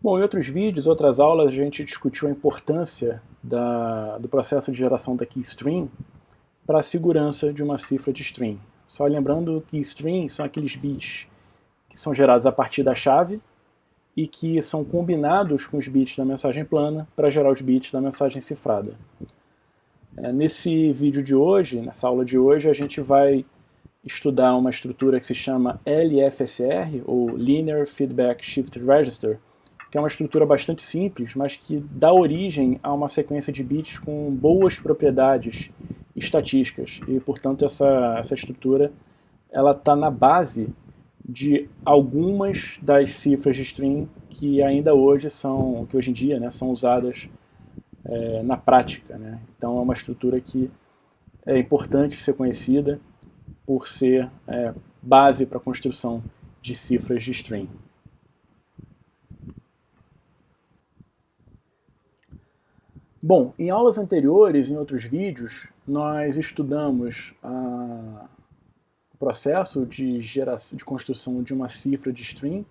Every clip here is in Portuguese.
Bom, em outros vídeos, outras aulas, a gente discutiu a importância do processo de geração da keystring para a segurança de uma cifra de string. Só lembrando que strings são aqueles bits que são gerados a partir da chave e que são combinados com os bits da mensagem plana para gerar os bits da mensagem cifrada. Nesse vídeo de hoje, nessa aula de hoje, a gente vai estudar uma estrutura que se chama LFSR, ou Linear Feedback Shift Register, que é uma estrutura bastante simples, mas que dá origem a uma sequência de bits com boas propriedades estatísticas. E, portanto, essa estrutura está na base de algumas das cifras de string que ainda hoje que hoje em dia, né, são usadas na prática, né? Então é uma estrutura que é importante ser conhecida por ser base para a construção de cifras de string. Bom, em aulas anteriores, em outros vídeos, nós estudamos o processo de construção de uma cifra de string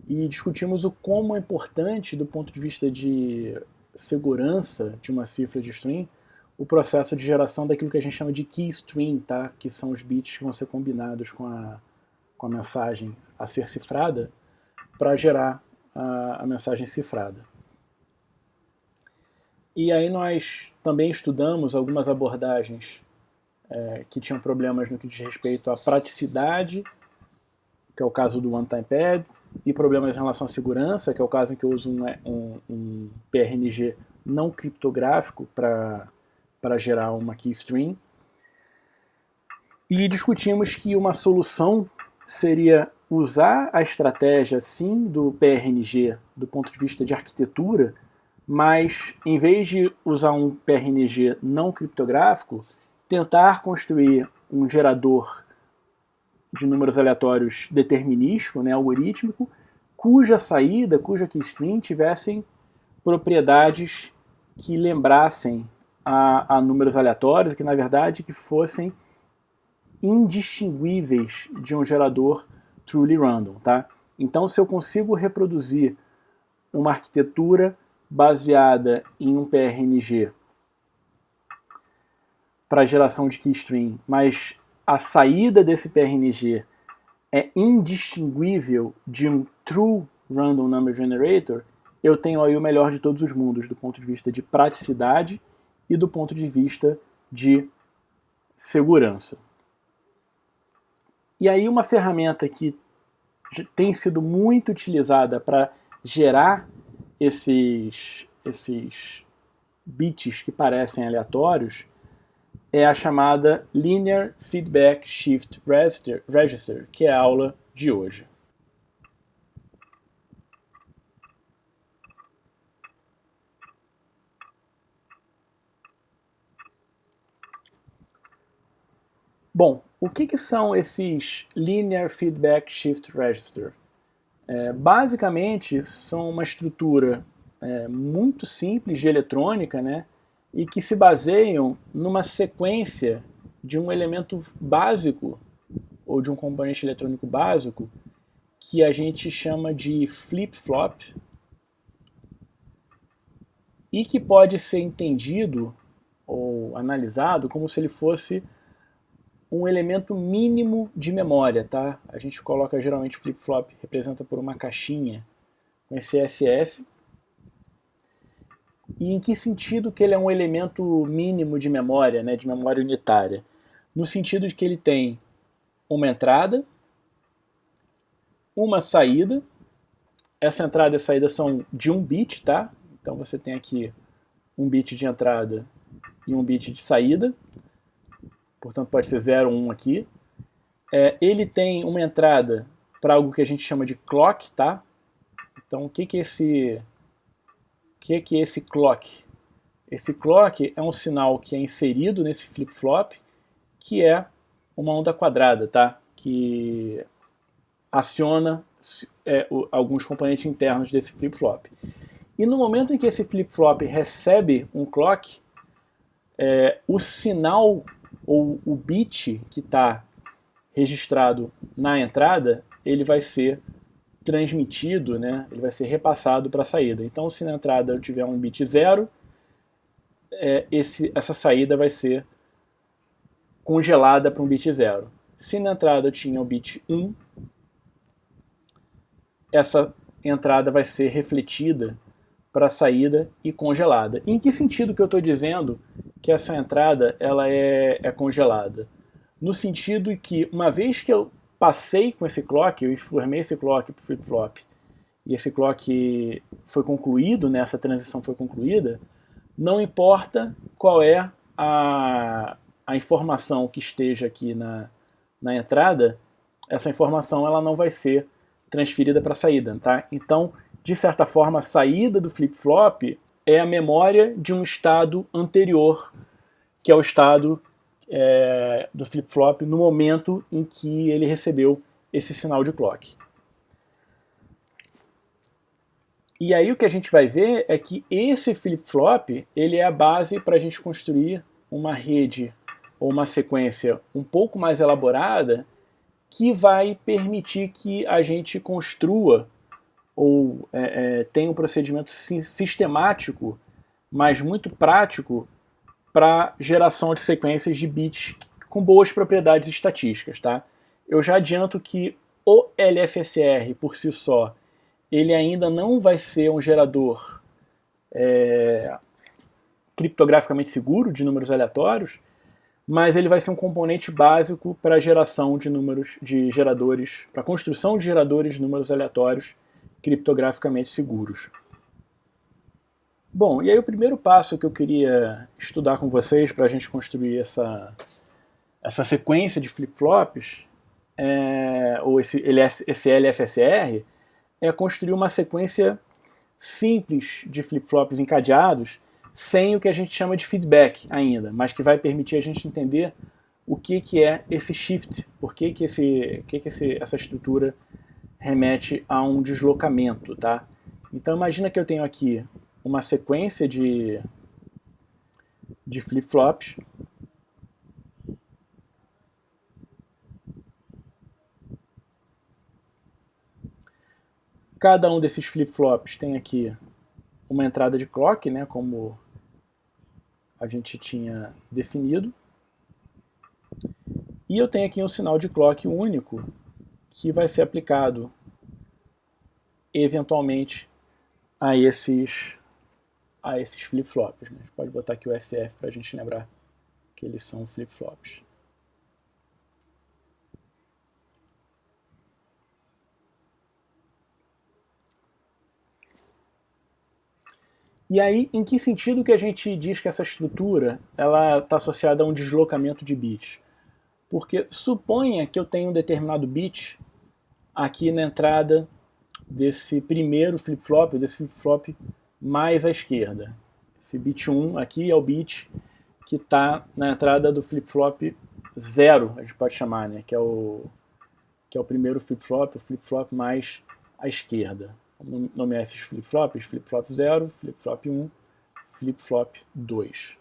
e discutimos o como é importante, do ponto de vista de segurança de uma cifra de string, o processo de geração daquilo que a gente chama de keystring, tá? Que são os bits que vão ser combinados com a mensagem a ser cifrada para gerar a mensagem cifrada. E aí nós também estudamos algumas abordagens que tinham problemas no que diz respeito à praticidade, que é o caso do one-time pad, e problemas em relação à segurança, que é o caso em que eu uso um PRNG não criptográfico para gerar uma keystring. E discutimos que uma solução seria usar a estratégia, sim, do PRNG do ponto de vista de arquitetura, mas em vez de usar um PRNG não criptográfico, tentar construir um gerador de números aleatórios determinístico, né, algorítmico, cuja saída, cuja keystring tivessem propriedades que lembrassem a números aleatórios, que na verdade que fossem indistinguíveis de um gerador truly random, tá? Então, se eu consigo reproduzir uma arquitetura baseada em um PRNG para geração de keystring, mas a saída desse PRNG é indistinguível de um True Random Number Generator, eu tenho aí o melhor de todos os mundos, do ponto de vista de praticidade e do ponto de vista de segurança. E aí uma ferramenta que tem sido muito utilizada para gerar esses bits que parecem aleatórios é a chamada Linear Feedback Shift Register, que é a aula de hoje. Bom, o que são esses Linear Feedback Shift Register? Basicamente, são uma estrutura muito simples de eletrônica, né, e que se baseiam numa sequência de um elemento básico, ou de um componente eletrônico básico, que a gente chama de flip-flop, e que pode ser entendido ou analisado como se ele fosse um elemento mínimo de memória, tá? A gente coloca geralmente flip-flop, representa por uma caixinha com esse FF. E em que sentido que ele é um elemento mínimo de memória, né, de memória unitária? No sentido de que ele tem uma entrada, uma saída. Essa entrada e saída são de um bit, tá? Então você tem aqui um bit de entrada e um bit de saída. Portanto, pode ser 0 ou 1 aqui. Ele tem uma entrada para algo que a gente chama de clock, tá? Então, o que é esse clock? Esse clock é um sinal que é inserido nesse flip-flop, que é uma onda quadrada, tá? Que aciona alguns componentes internos desse flip-flop. E no momento em que esse flip-flop recebe um clock, o sinal ou o bit que está registrado na entrada, ele vai ser transmitido, né, ele vai ser repassado para a saída. Então, se na entrada eu tiver um bit 0, essa saída vai ser congelada para um bit 0. Se na entrada eu tinha o bit 1, essa entrada vai ser refletida para a saída e congelada. Em que sentido que eu estou dizendo que essa entrada ela é congelada? No sentido que, uma vez que eu passei com esse clock, eu informei esse clock para o flip-flop, e esse clock foi concluído, né, essa transição foi concluída, não importa qual é a informação que esteja aqui na entrada, essa informação ela não vai ser transferida para a saída, tá? Então, de certa forma, a saída do flip-flop é a memória de um estado anterior, que é o estado do flip-flop no momento em que ele recebeu esse sinal de clock. E aí o que a gente vai ver é que esse flip-flop ele é a base para a gente construir uma rede ou uma sequência um pouco mais elaborada que vai permitir que a gente construa ou tenha um procedimento sistemático, mas muito prático para geração de sequências de bits com boas propriedades estatísticas. Tá? Eu já adianto que o LFSR por si só ele ainda não vai ser um gerador criptograficamente seguro de números aleatórios, mas ele vai ser um componente básico para a geração de números de geradores, para a construção de geradores de números aleatórios criptograficamente seguros. Bom, e aí o primeiro passo que eu queria estudar com vocês para a gente construir essa sequência de flip-flops, ou esse LFSR, é construir uma sequência simples de flip-flops encadeados, sem o que a gente chama de feedback ainda, mas que vai permitir a gente entender o que é esse shift, por que essa estrutura remete a um deslocamento. Tá? Então imagina que eu tenho aqui uma sequência de flip-flops, cada um desses flip-flops tem aqui uma entrada de clock, né, como a gente tinha definido. E eu tenho aqui um sinal de clock único que vai ser aplicado eventualmente a esses flip-flops. Né? A gente pode botar aqui o FF para a gente lembrar que eles são flip-flops. E aí, em que sentido que a gente diz que essa estrutura está associada a um deslocamento de bits? Porque suponha que eu tenho um determinado bit aqui na entrada desse primeiro flip-flop, desse flip-flop mais à esquerda. Esse bit 1 aqui é o bit que está na entrada do flip-flop 0, a gente pode chamar, né? que é o primeiro flip-flop, o flip-flop mais à esquerda. Vamos nomear esses flip-flops, flip-flop 0, flip-flop 1, flip-flop 2.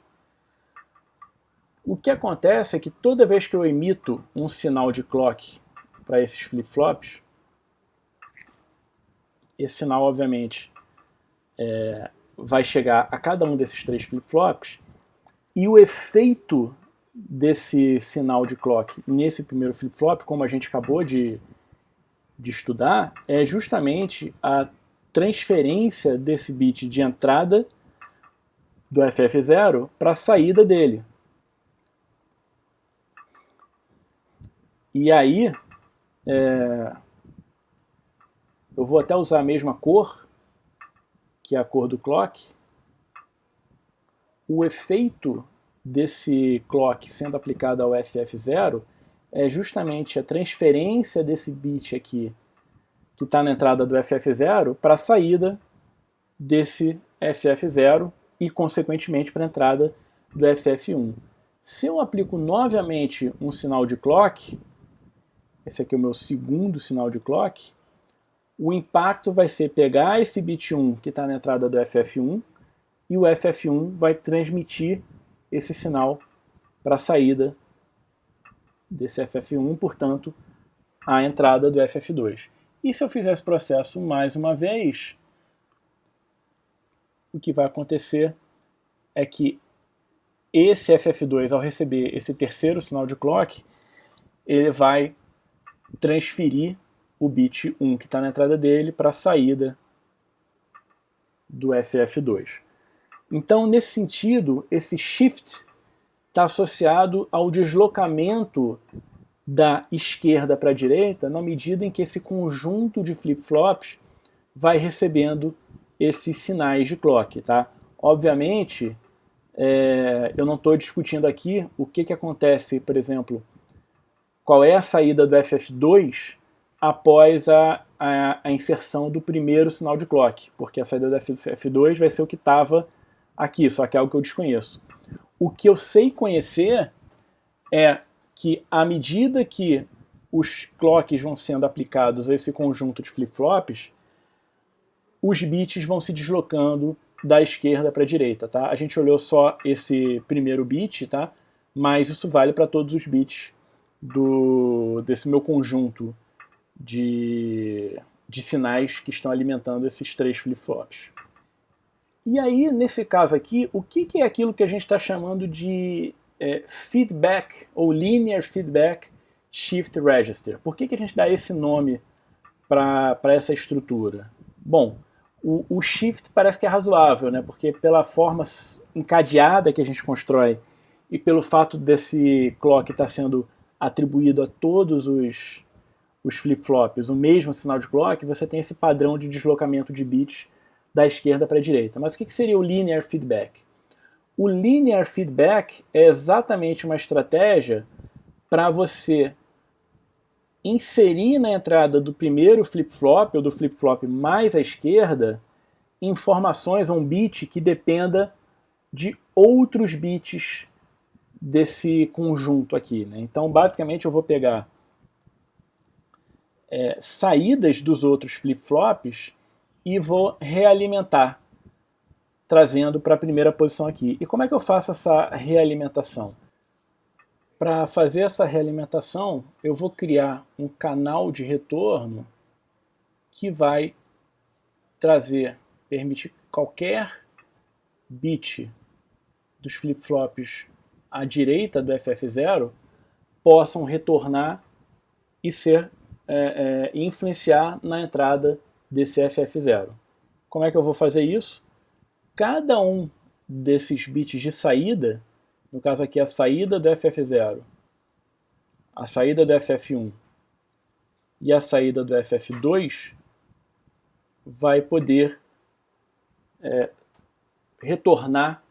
O que acontece é que toda vez que eu emito um sinal de clock para esses flip-flops, esse sinal, obviamente, vai chegar a cada um desses 3 flip-flops, e o efeito desse sinal de clock nesse primeiro flip-flop, como a gente acabou de estudar, é justamente a transferência desse bit de entrada do FF0 para a saída dele. E aí, eu vou até usar a mesma cor, que é a cor do clock. O efeito desse clock sendo aplicado ao FF0 é justamente a transferência desse bit aqui, que está na entrada do FF0, para a saída desse FF0 e, consequentemente, para a entrada do FF1. Se eu aplico novamente um sinal de clock, esse aqui é o meu segundo sinal de clock, o impacto vai ser pegar esse bit 1 que está na entrada do FF1 e o FF1 vai transmitir esse sinal para a saída desse FF1, portanto, a entrada do FF2. E se eu fizer esse processo mais uma vez, o que vai acontecer é que esse FF2, ao receber esse terceiro sinal de clock, ele vai transferir o bit 1 que está na entrada dele para a saída do FF2. Então, nesse sentido, esse shift está associado ao deslocamento da esquerda para a direita na medida em que esse conjunto de flip-flops vai recebendo esses sinais de clock. Tá? Obviamente, eu não estou discutindo aqui o que acontece, por exemplo, qual é a saída do FF2 após a inserção do primeiro sinal de clock, porque a saída do FF2 vai ser o que estava aqui, só que é algo que eu desconheço. O que eu sei conhecer é que à medida que os clocks vão sendo aplicados a esse conjunto de flip-flops, os bits vão se deslocando da esquerda para a direita. Tá? A gente olhou só esse primeiro bit, tá? Mas isso vale para todos os bits desse meu conjunto de sinais que estão alimentando esses três flip-flops. E aí, nesse caso aqui, o que é aquilo que a gente está chamando de feedback ou linear feedback shift register? Por que a gente dá esse nome para essa estrutura? Bom, o shift parece que é razoável, né? Porque pela forma encadeada que a gente constrói e pelo fato desse clock estar sendo atribuído a todos os flip-flops o mesmo sinal de clock, você tem esse padrão de deslocamento de bits da esquerda para a direita. Mas o que seria o linear feedback? O linear feedback é exatamente uma estratégia para você inserir na entrada do primeiro flip-flop ou do flip-flop mais à esquerda informações, um bit que dependa de outros bits desse conjunto aqui. Né? Então, basicamente, eu vou pegar saídas dos outros flip-flops e vou realimentar, trazendo para a primeira posição aqui. E como é que eu faço essa realimentação? Para fazer essa realimentação, eu vou criar um canal de retorno que vai permitir qualquer bit dos flip-flops à direita do FF0 possam retornar e influenciar na entrada desse FF0. Como é que eu vou fazer isso? Cada um desses bits de saída, no caso aqui a saída do FF0, a saída do FF1 e a saída do FF2, vai poder retornar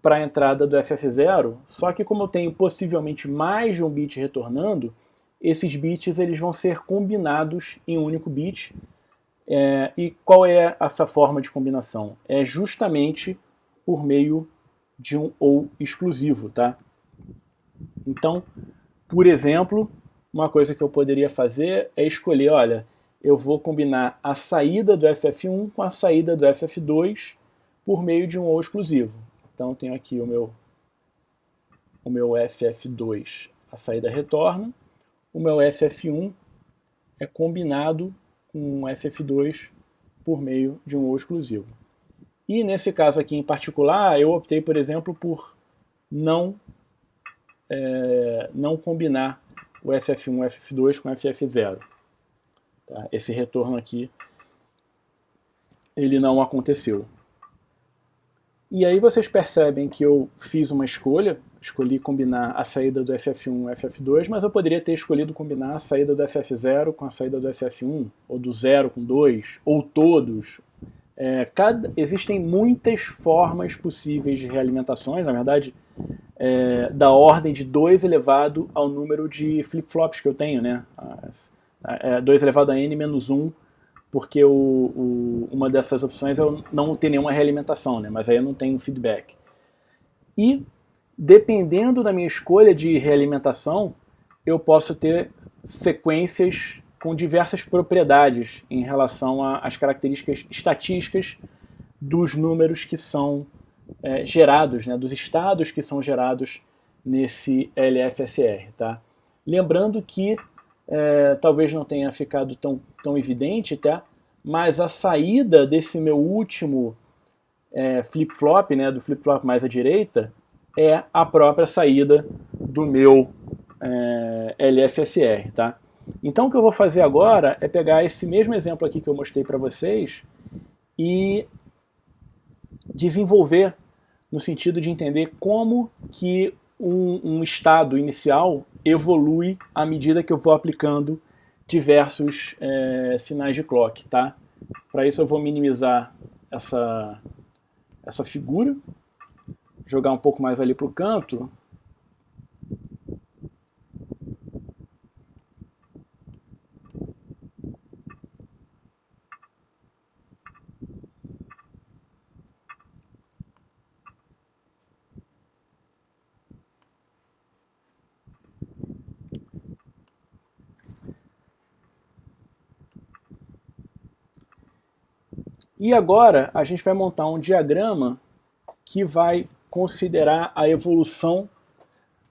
para a entrada do FF0, só que como eu tenho possivelmente mais de um bit retornando, esses bits eles vão ser combinados em um único bit. E qual é essa forma de combinação? É justamente por meio de um OU exclusivo. Tá? Então, por exemplo, uma coisa que eu poderia fazer é escolher, olha, eu vou combinar a saída do FF1 com a saída do FF2 por meio de um OU exclusivo. Então, tenho aqui o meu FF2, a saída retorna, o meu FF1 é combinado com um FF2 por meio de um OU exclusivo. E nesse caso aqui em particular, eu optei, por exemplo, por não combinar o FF1 e o FF2 com o FF0. Tá? Esse retorno aqui, ele não aconteceu. E aí vocês percebem que eu fiz uma escolhi combinar a saída do FF1 e o FF2, mas eu poderia ter escolhido combinar a saída do FF0 com a saída do FF1, ou do 0 com 2, ou todos. Existem muitas formas possíveis de realimentações, na verdade, da ordem de 2 elevado ao número de flip-flops que eu tenho, né? 2 elevado a n menos 1, porque uma dessas opções é eu não ter nenhuma realimentação, né? Mas aí eu não tenho feedback. E, dependendo da minha escolha de realimentação, eu posso ter sequências com diversas propriedades em relação às características estatísticas dos números que são gerados, né? Dos estados que são gerados nesse LFSR. Tá? Lembrando que talvez não tenha ficado tão evidente, tá? Mas a saída desse meu último flip-flop, né, do flip-flop mais à direita, é a própria saída do meu LFSR, tá? Então o que eu vou fazer agora é pegar esse mesmo exemplo aqui que eu mostrei para vocês e desenvolver no sentido de entender como que um estado inicial evolui à medida que eu vou aplicando diversos sinais de clock, tá? Para isso eu vou minimizar essa figura, jogar um pouco mais ali para o canto. E agora a gente vai montar um diagrama que vai considerar a evolução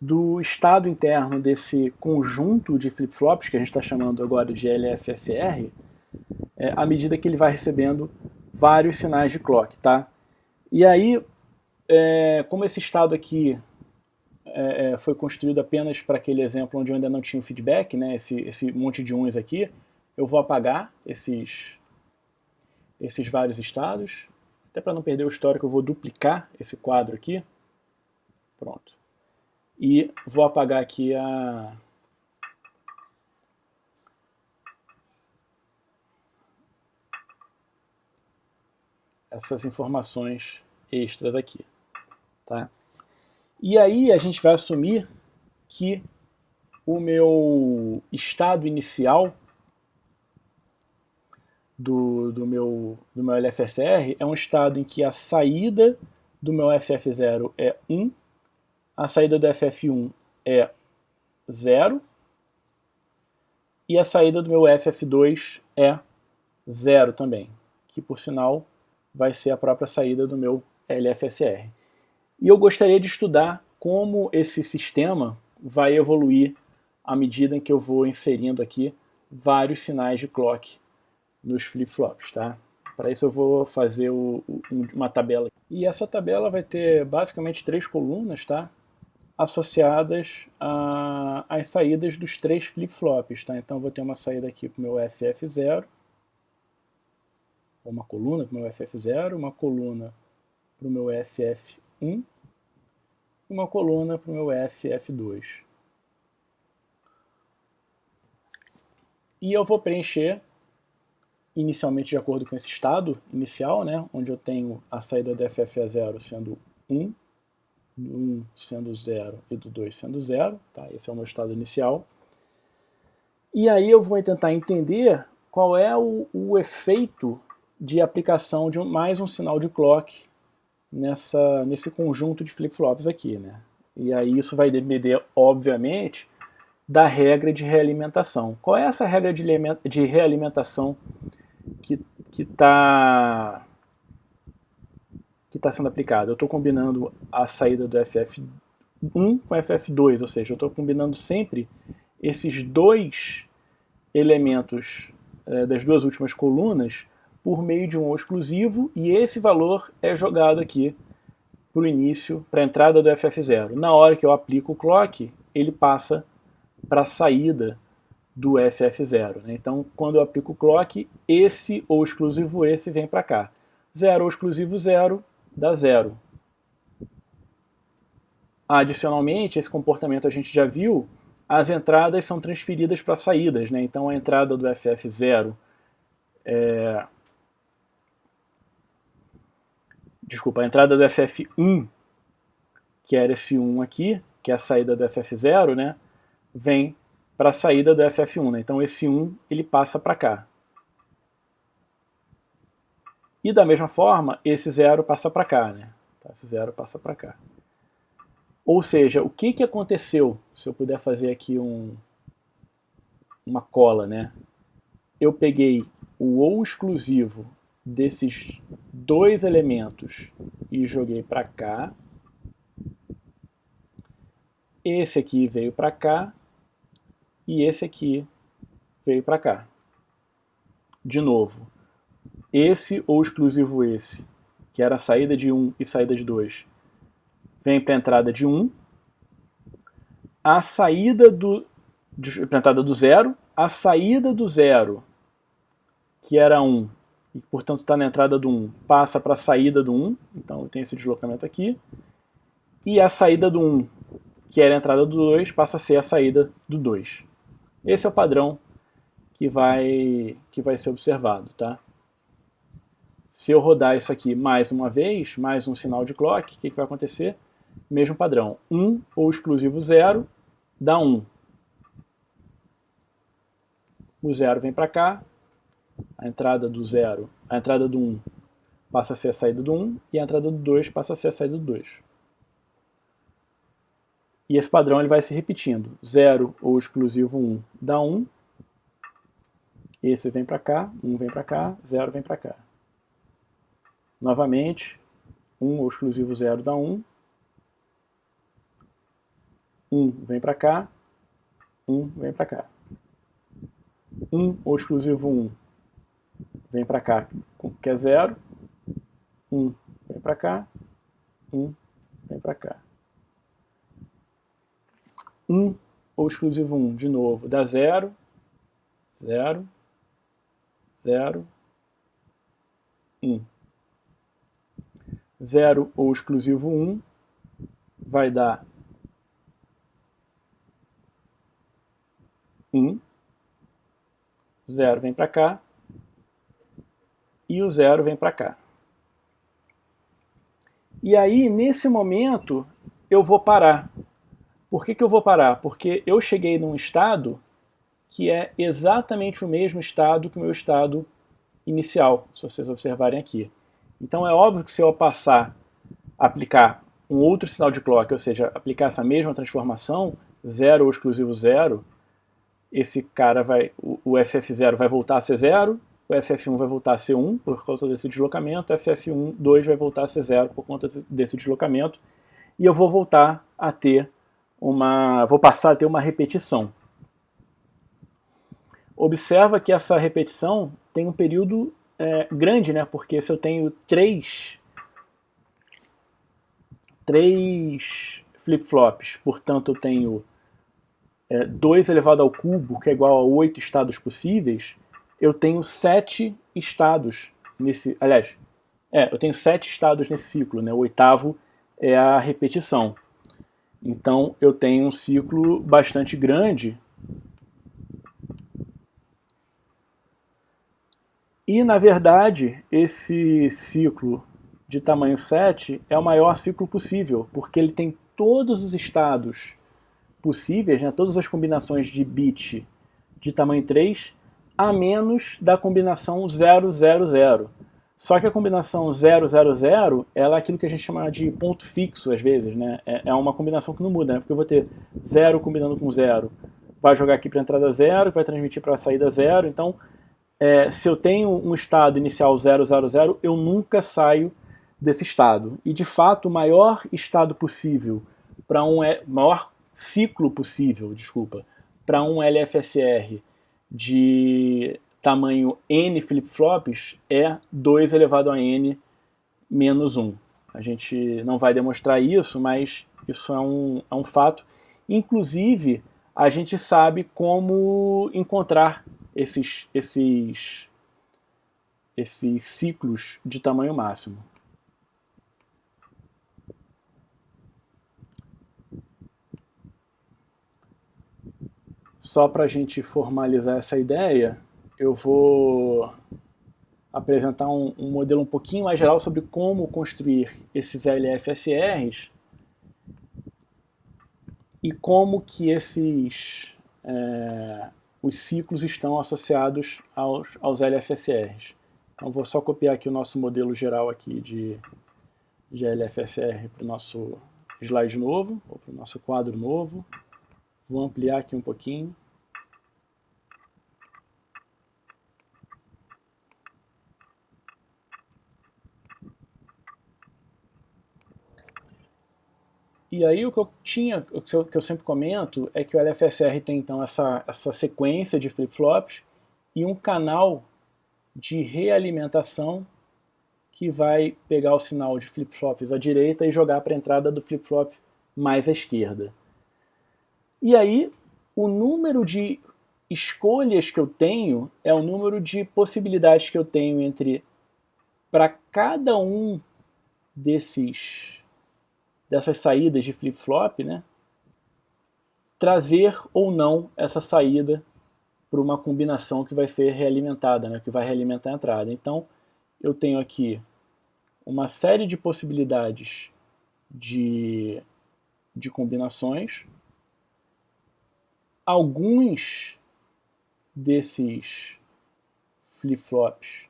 do estado interno desse conjunto de flip-flops, que a gente está chamando agora de LFSR, à medida que ele vai recebendo vários sinais de clock, tá? E aí, como esse estado aqui foi construído apenas para aquele exemplo onde eu ainda não tinha o feedback, né, esse monte de uns aqui, eu vou apagar esses vários estados. Até para não perder o histórico, eu vou duplicar esse quadro aqui. Pronto. E vou apagar aqui essas informações extras aqui. Tá? E aí a gente vai assumir que o meu estado inicial do meu LFSR é um estado em que a saída do meu FF0 é 1, a saída do FF1 é 0 e a saída do meu FF2 é 0 também, que por sinal vai ser a própria saída do meu LFSR. E eu gostaria de estudar como esse sistema vai evoluir à medida em que eu vou inserindo aqui vários sinais de clock nos flip-flops, tá? Para isso eu vou fazer uma tabela. E essa tabela vai ter basicamente 3 colunas, tá? Associadas às saídas dos 3 flip-flops, tá? Então eu vou ter uma saída aqui para o meu FF0, uma coluna para o meu FF0, uma coluna para o meu FF1 e uma coluna para o meu FF2. E eu vou preencher inicialmente de acordo com esse estado inicial, né, onde eu tenho a saída do FF0 sendo 1, do 1 sendo 0 e do 2 sendo 0. Tá? Esse é o meu estado inicial. E aí eu vou tentar entender qual é o efeito de aplicação de mais um sinal de clock nesse conjunto de flip-flops aqui. Né? E aí isso vai depender, obviamente, da regra de realimentação. Qual é essa regra de realimentação que está sendo aplicada? Eu estou combinando a saída do FF1 com o FF2, ou seja, eu estou combinando sempre esses dois elementos das duas últimas colunas por meio de um exclusivo, e esse valor é jogado aqui para o início, para a entrada do FF0. Na hora que eu aplico o clock, ele passa para a saída do FF0. Né? Então, quando eu aplico o clock, esse ou exclusivo esse vem para cá. 0 ou exclusivo 0 dá 0. Adicionalmente, esse comportamento a gente já viu, as entradas são transferidas para saídas. Né? Então, a entrada do FF0 a entrada do FF1, que era esse 1 aqui, que é a saída do FF0, né? Vem para a saída do FF1. Né? Então esse 1 ele passa para cá. E da mesma forma, esse 0 passa para cá. Né? Esse 0 passa para cá. Ou seja, o que aconteceu, se eu puder fazer aqui uma cola, né? Eu peguei o ou exclusivo desses dois elementos e joguei para cá. Esse aqui veio para cá. E esse aqui veio para cá. De novo, esse ou exclusivo esse, que era a saída de 1 e saída de 2, vem para a entrada de 1, a saída para a entrada do 0, a saída do 0, que era 1, e portanto está na entrada do 1, passa para a saída do 1, então eu tenho esse deslocamento aqui, e a saída do 1, que era a entrada do 2, passa a ser a saída do 2. Esse é o padrão que vai ser observado, tá? Se eu rodar isso aqui mais uma vez, mais um sinal de clock, o que vai acontecer? Mesmo padrão, 1 ou exclusivo 0 dá 1. O 0 vem para cá, a entrada do 0, a entrada do 1 passa a ser a saída do 1 e a entrada do 2 passa a ser a saída do 2. E esse padrão ele vai se repetindo. 0 ou exclusivo 1 dá 1, esse vem para cá, 1 vem para cá, 0 vem para cá. Novamente, 1 ou exclusivo 0 dá 1, 1 vem para cá, 1 vem para cá. 1 ou exclusivo 1 vem para cá, que é 0, 1 vem para cá, 1 vem para cá. 1 ou exclusivo 1, de novo, dá 0, 0, 0, 1. 0 ou exclusivo 1 vai dar 1, 0 vem para cá, e o 0 vem para cá. E aí, nesse momento, eu vou parar. Por que eu vou parar? Porque eu cheguei num estado que é exatamente o mesmo estado que o meu estado inicial, se vocês observarem aqui. Então é óbvio que se eu aplicar um outro sinal de clock, ou seja, aplicar essa mesma transformação, 0 ou exclusivo 0, esse cara o FF0 vai voltar a ser 0, o FF1 vai voltar a ser 1 por causa desse deslocamento, o FF2 vai voltar a ser 0 por conta desse deslocamento, e eu vou voltar a ter vou passar a ter uma repetição. Observa que essa repetição tem um período grande, né? Porque se eu tenho 3 flip-flops, portanto eu tenho 2 elevado ao cubo, que é igual a 8 estados possíveis, eu tenho 7 estados nesse... Aliás, eu tenho 7 estados nesse ciclo, né? O oitavo é a repetição. Então eu tenho um ciclo bastante grande. E, na verdade, esse ciclo de tamanho 7 é o maior ciclo possível, porque ele tem todos os estados possíveis, né, todas as combinações de bit de tamanho 3, a menos da combinação 000. Só que a combinação 000 ela é aquilo que a gente chama de ponto fixo, às vezes, né? É uma combinação que não muda, né? Porque eu vou ter 0 combinando com 0, vai jogar aqui para a entrada 0, vai transmitir para a saída 0, então se eu tenho um estado inicial 000, eu nunca saio desse estado. E de fato, o maior estado possível para maior ciclo possível, para um LFSR de tamanho n flip-flops é 2 elevado a n menos 1. A gente não vai demonstrar isso, mas isso é um fato. Inclusive, a gente sabe como encontrar esses ciclos de tamanho máximo. Só para a gente formalizar essa ideia, eu vou apresentar um modelo um pouquinho mais geral sobre como construir esses LFSRs e como que os ciclos estão associados aos LFSRs. Então vou só copiar aqui o nosso modelo geral aqui de LFSR para o nosso slide novo, ou para o nosso quadro novo. Vou ampliar aqui um pouquinho. E aí o que eu sempre comento é que o LFSR tem então essa sequência de flip-flops e um canal de realimentação que vai pegar o sinal de flip-flops à direita e jogar para a entrada do flip-flop mais à esquerda. E aí o número de escolhas que eu tenho é o número de possibilidades que eu tenho entre, para cada um dessas saídas de flip-flop, né, trazer ou não essa saída para uma combinação que vai ser realimentada, né, que vai realimentar a entrada. Então, eu tenho aqui uma série de possibilidades de combinações. Alguns desses flip-flops,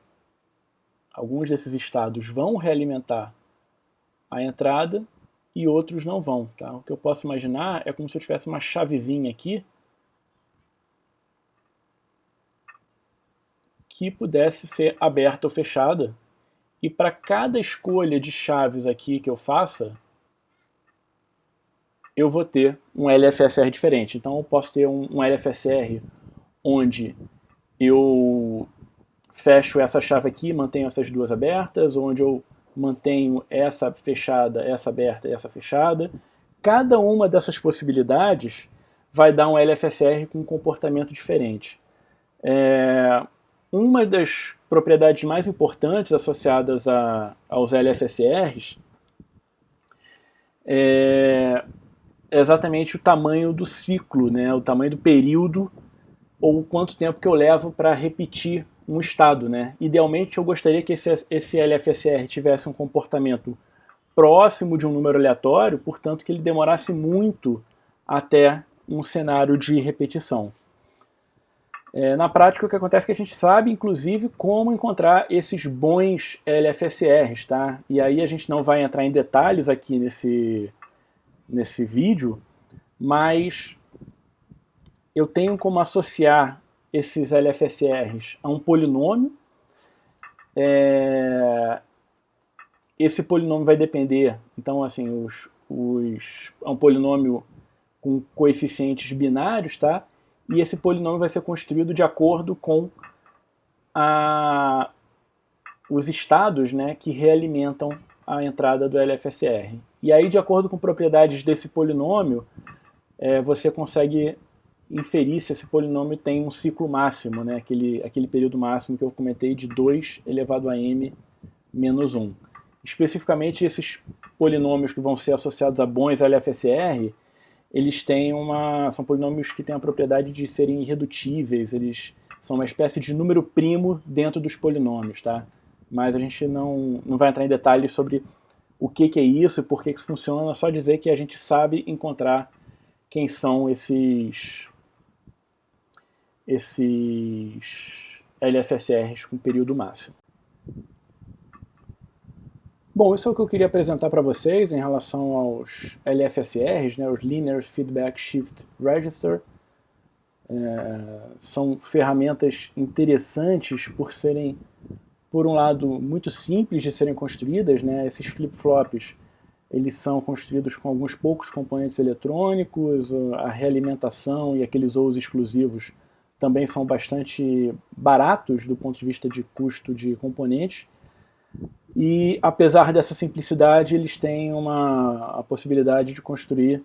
alguns desses estados vão realimentar a entrada e outros não vão. Tá? O que eu posso imaginar é como se eu tivesse uma chavezinha aqui que pudesse ser aberta ou fechada, e para cada escolha de chaves aqui que eu faça, eu vou ter um LFSR diferente. Então eu posso ter um LFSR onde eu fecho essa chave aqui, mantenho essas duas abertas, onde eu mantenho essa fechada, essa aberta e essa fechada. Cada uma dessas possibilidades vai dar um LFSR com um comportamento diferente. Uma das propriedades mais importantes associadas aos LFSRs é exatamente o tamanho do ciclo, né? O tamanho do período ou quanto tempo que eu levo para repetir um estado, né? Idealmente eu gostaria que esse LFSR tivesse um comportamento próximo de um número aleatório, portanto que ele demorasse muito até um cenário de repetição. Na prática o que acontece é que a gente sabe, inclusive, como encontrar esses bons LFSRs, tá? E aí a gente não vai entrar em detalhes aqui nesse vídeo, mas eu tenho como associar esses LFSRs a um polinômio. Esse polinômio vai depender, então assim, é um polinômio com coeficientes binários, tá? E esse polinômio vai ser construído de acordo com os estados, né, que realimentam a entrada do LFSR. E aí, de acordo com propriedades desse polinômio, você consegue inferir se esse polinômio tem um ciclo máximo, né, aquele período máximo que eu comentei de 2 elevado a m menos 1. Especificamente, esses polinômios que vão ser associados a bons LFSR, eles são polinômios que têm a propriedade de serem irredutíveis, eles são uma espécie de número primo dentro dos polinômios, tá? Mas a gente não vai entrar em detalhes sobre o que é isso e por que isso funciona, é só dizer que a gente sabe encontrar quem são esses LFSRs com período máximo. Bom, isso é o que eu queria apresentar para vocês em relação aos LFSRs, né, os Linear Feedback Shift Register. São ferramentas interessantes por serem, por um lado, muito simples de serem construídas, né? Esses flip-flops, eles são construídos com alguns poucos componentes eletrônicos, a realimentação e aqueles OUs exclusivos também são bastante baratos do ponto de vista de custo de componentes. E apesar dessa simplicidade, eles têm a possibilidade de construir,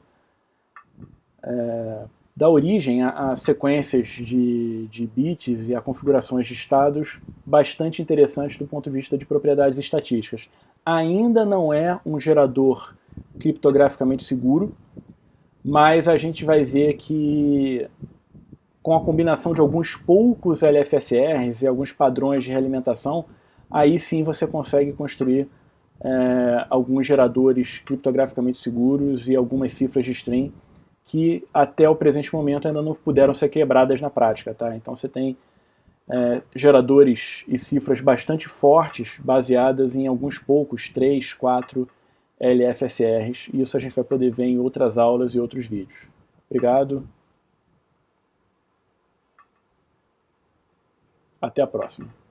dar origem a sequências de bits e a configurações de estados bastante interessantes do ponto de vista de propriedades estatísticas. Ainda não é um gerador criptograficamente seguro, mas a gente vai ver que com a combinação de alguns poucos LFSRs e alguns padrões de realimentação, aí sim você consegue construir alguns geradores criptograficamente seguros e algumas cifras de string que até o presente momento ainda não puderam ser quebradas na prática. Tá? Então você tem geradores e cifras bastante fortes baseadas em alguns poucos, 3, 4 LFSRs, e isso a gente vai poder ver em outras aulas e outros vídeos. Obrigado. Até a próxima.